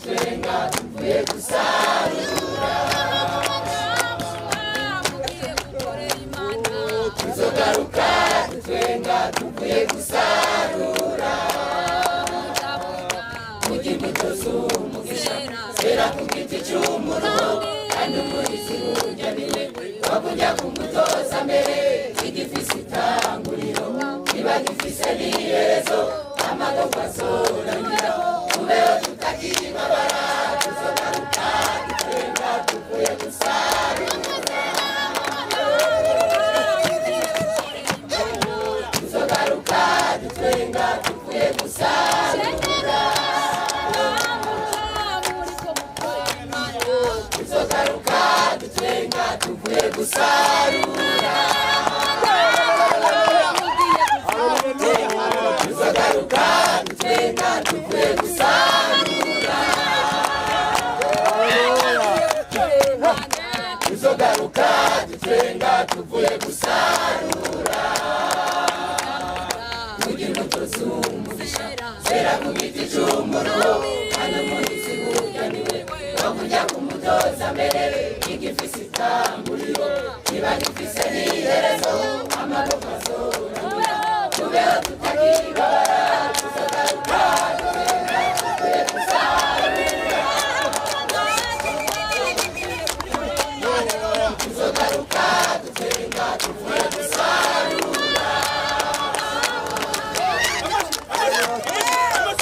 dutwenga tuvuye gusarura. Tuzogaruka dutwenga tuvuye gusarura. Mugi imbuto z'umugisha zera ku giti cy'umuruho, kandi umuhizi burya niwe wakujya kumutoza mbere. Igifise itanguriro kiba gifise n'iherezo, amagomba azorangira tubeho tutakiri mabara. Tuzogaruka dutwenga tuvuye gusarura. Tuzogaruka dutwenga tuvuye gusarura. Tuzogaruka dutwenga tuvuye gusarura. Tuzogaruka dutwenga tuvuye gusarura. Tuzogaruka dutwenga tuvuye gusarura. Mugi imbuto z'umugisha zera ku giti cy'umuruho, kandi umuhizi burya niwe wakujya kumutoza mbere. Igifise itanguriro kiba gifise n'iherezo, amagomba azorangira tubeho tutakiri mabara. Tuzogaruka dutwenga tuvuye gusarura. Tuzogaruka dutwenga tuvuye gusarura.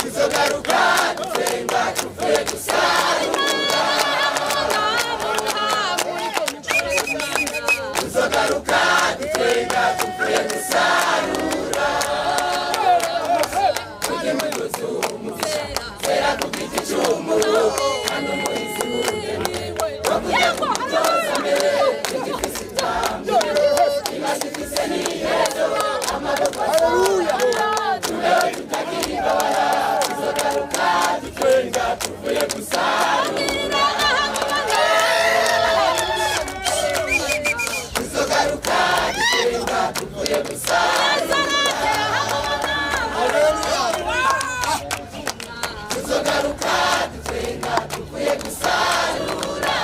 Tuzogaruka dutwenga tuvuye gusarura. Tuzogaruka dutwenga tuvuye gusarura. Mugi imbuto z'umugisha zera ku giti cy'umuruho, kandi umuhizi burya niwe wakujya kumutoza mbere. Igifise itanguriro kiba gifise n'iherezo, amagomba azorangira tubeho tutakiri mabara. Tuzogaruka dutwenga tuvuye gusarura. Tuzogaruka dutwenga tuvuye gusarura. Tuzogaruka dutwenga tuvuye gusarura.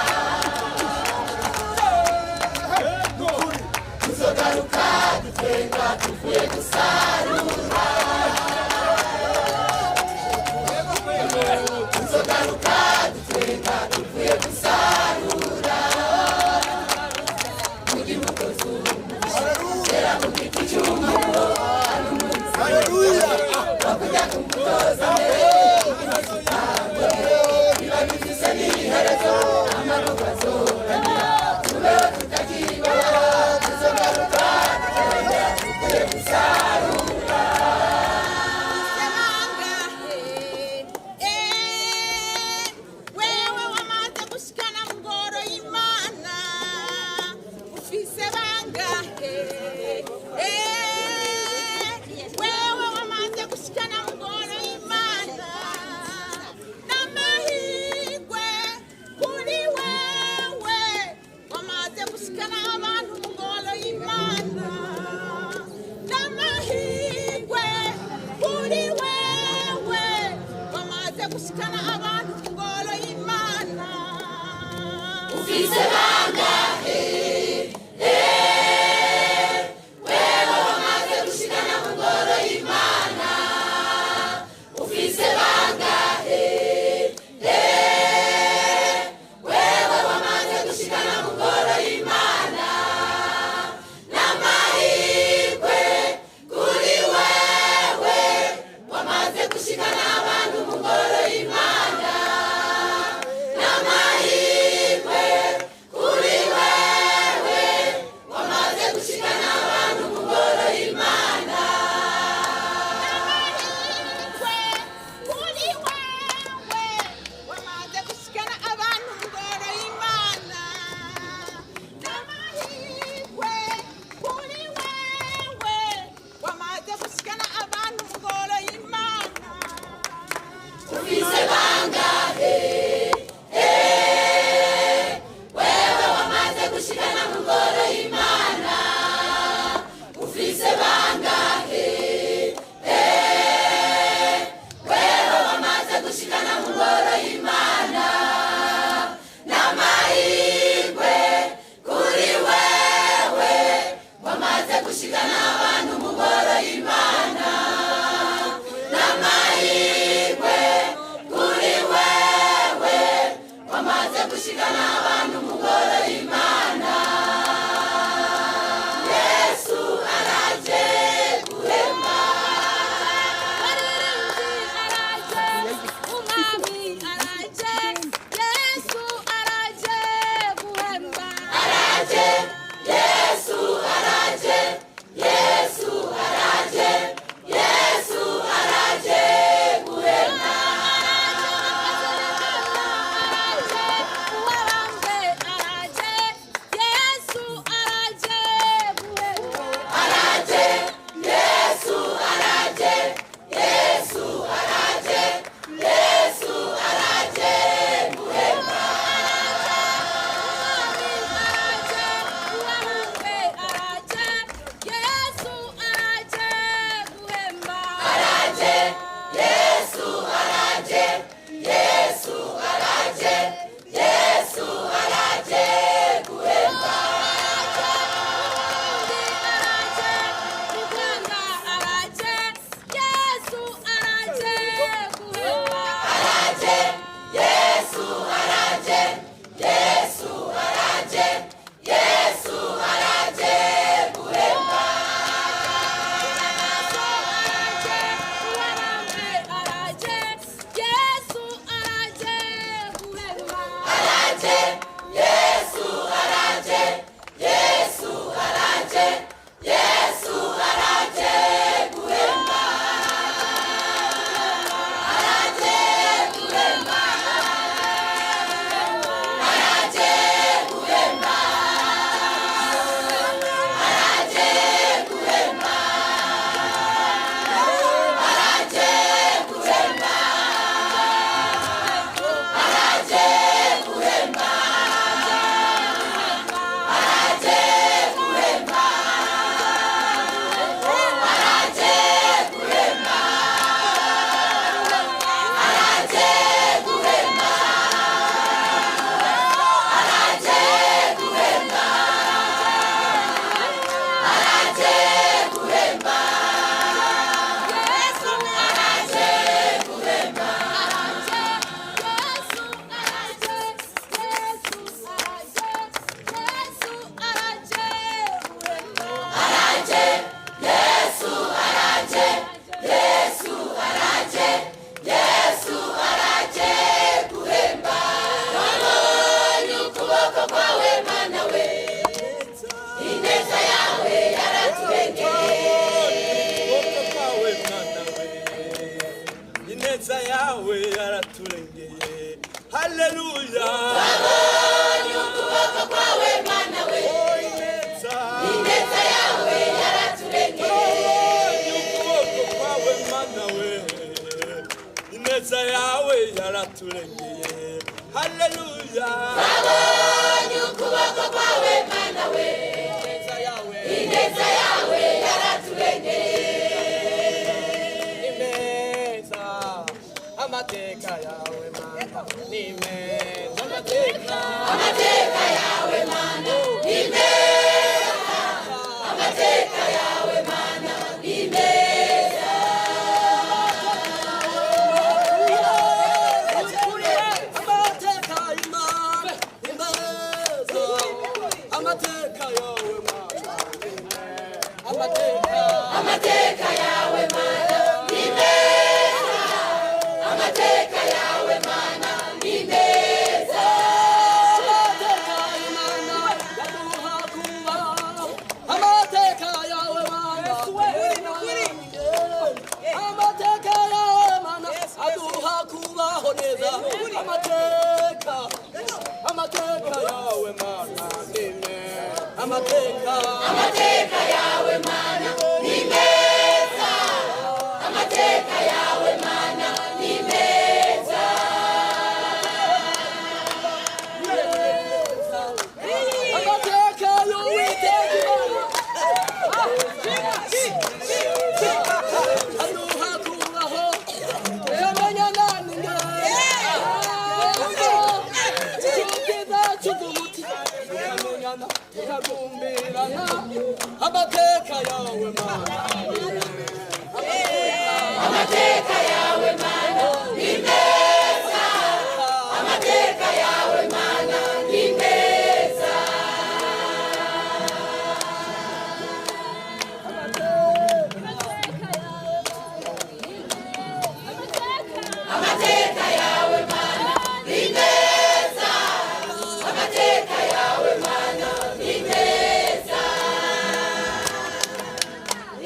Tuzogaruka dutwenga tuvuye gusarura. Tuzogaruka dutwenga tuvuye gusarura. Mugi imbuto z'umugisha zera ku giti cy'umuruho, kandi umuhizi wakujya kumutoza mbere. Igifise itanguriro kiba gifise n'iherezo, amagomba azorangira tubeho tutakiri mabara. Tuzogaruka dutwenga tuvuye gusarura. Wewe wamaze gushikana mu ngoro y'Imana, ufise bangahe? Wewe wamaze gushikana mu ngoro y'Imana, n'amahirwe kuri wewe. Wamaze gushikana abantu mu ngoro y'Imana, n'amahirwe kuri wewe. Wamaze gushikana abantu mu ngoro y'Imana. Ufise bangahe? Wewe wamaze gushikana mu ngoro y'Imana. Ufise bangahe? Wewe wamaze gushikana mu ngoro y'Imana, n'amahirwe kuri wewe. Wamaze gushikana abantu mu ngoro y'Imana, n'amahirwe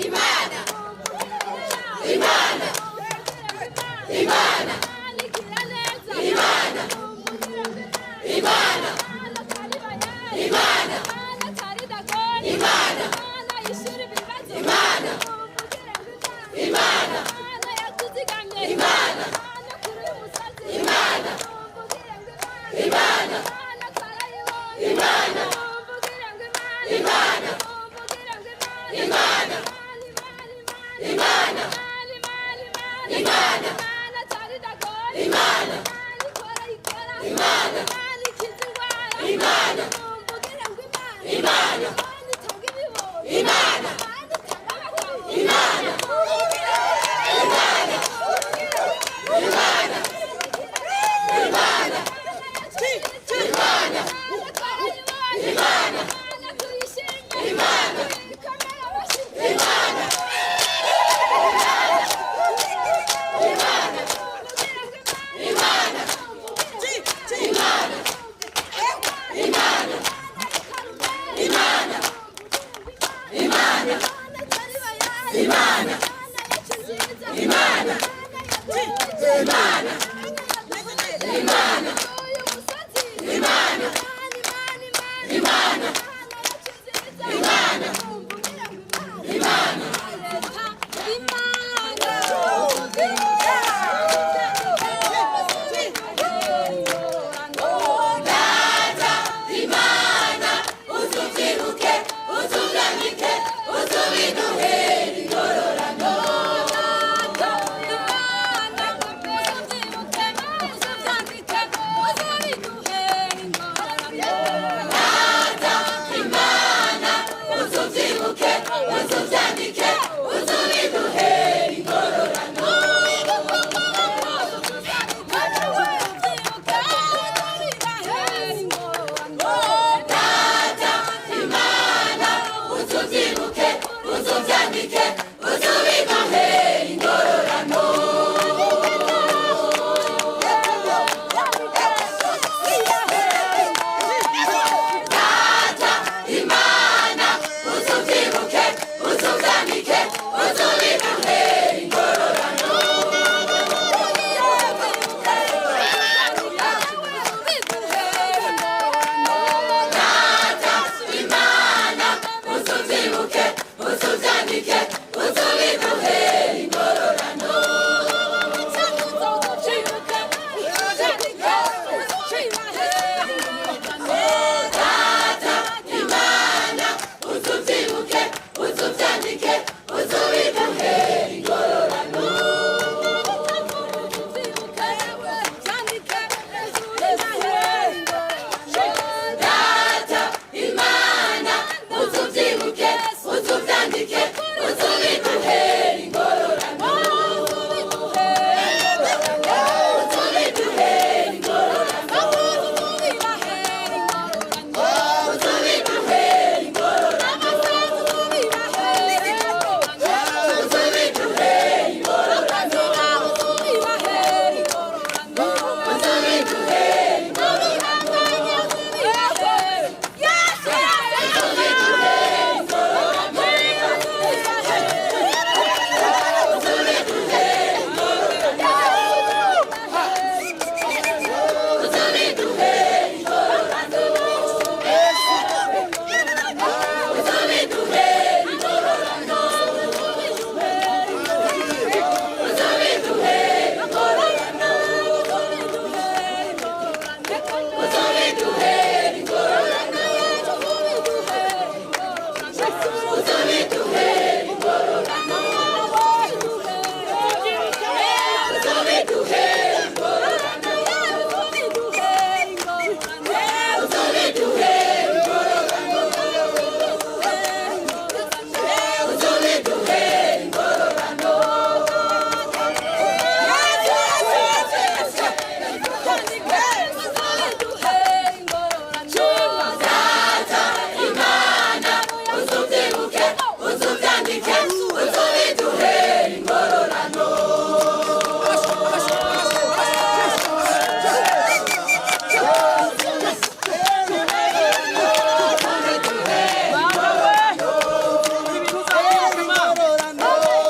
Imana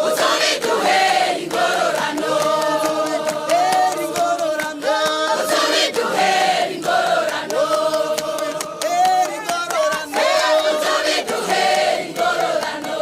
uzubiduhera ingororano uzubiduhera ingororano uzubiduhera ingororano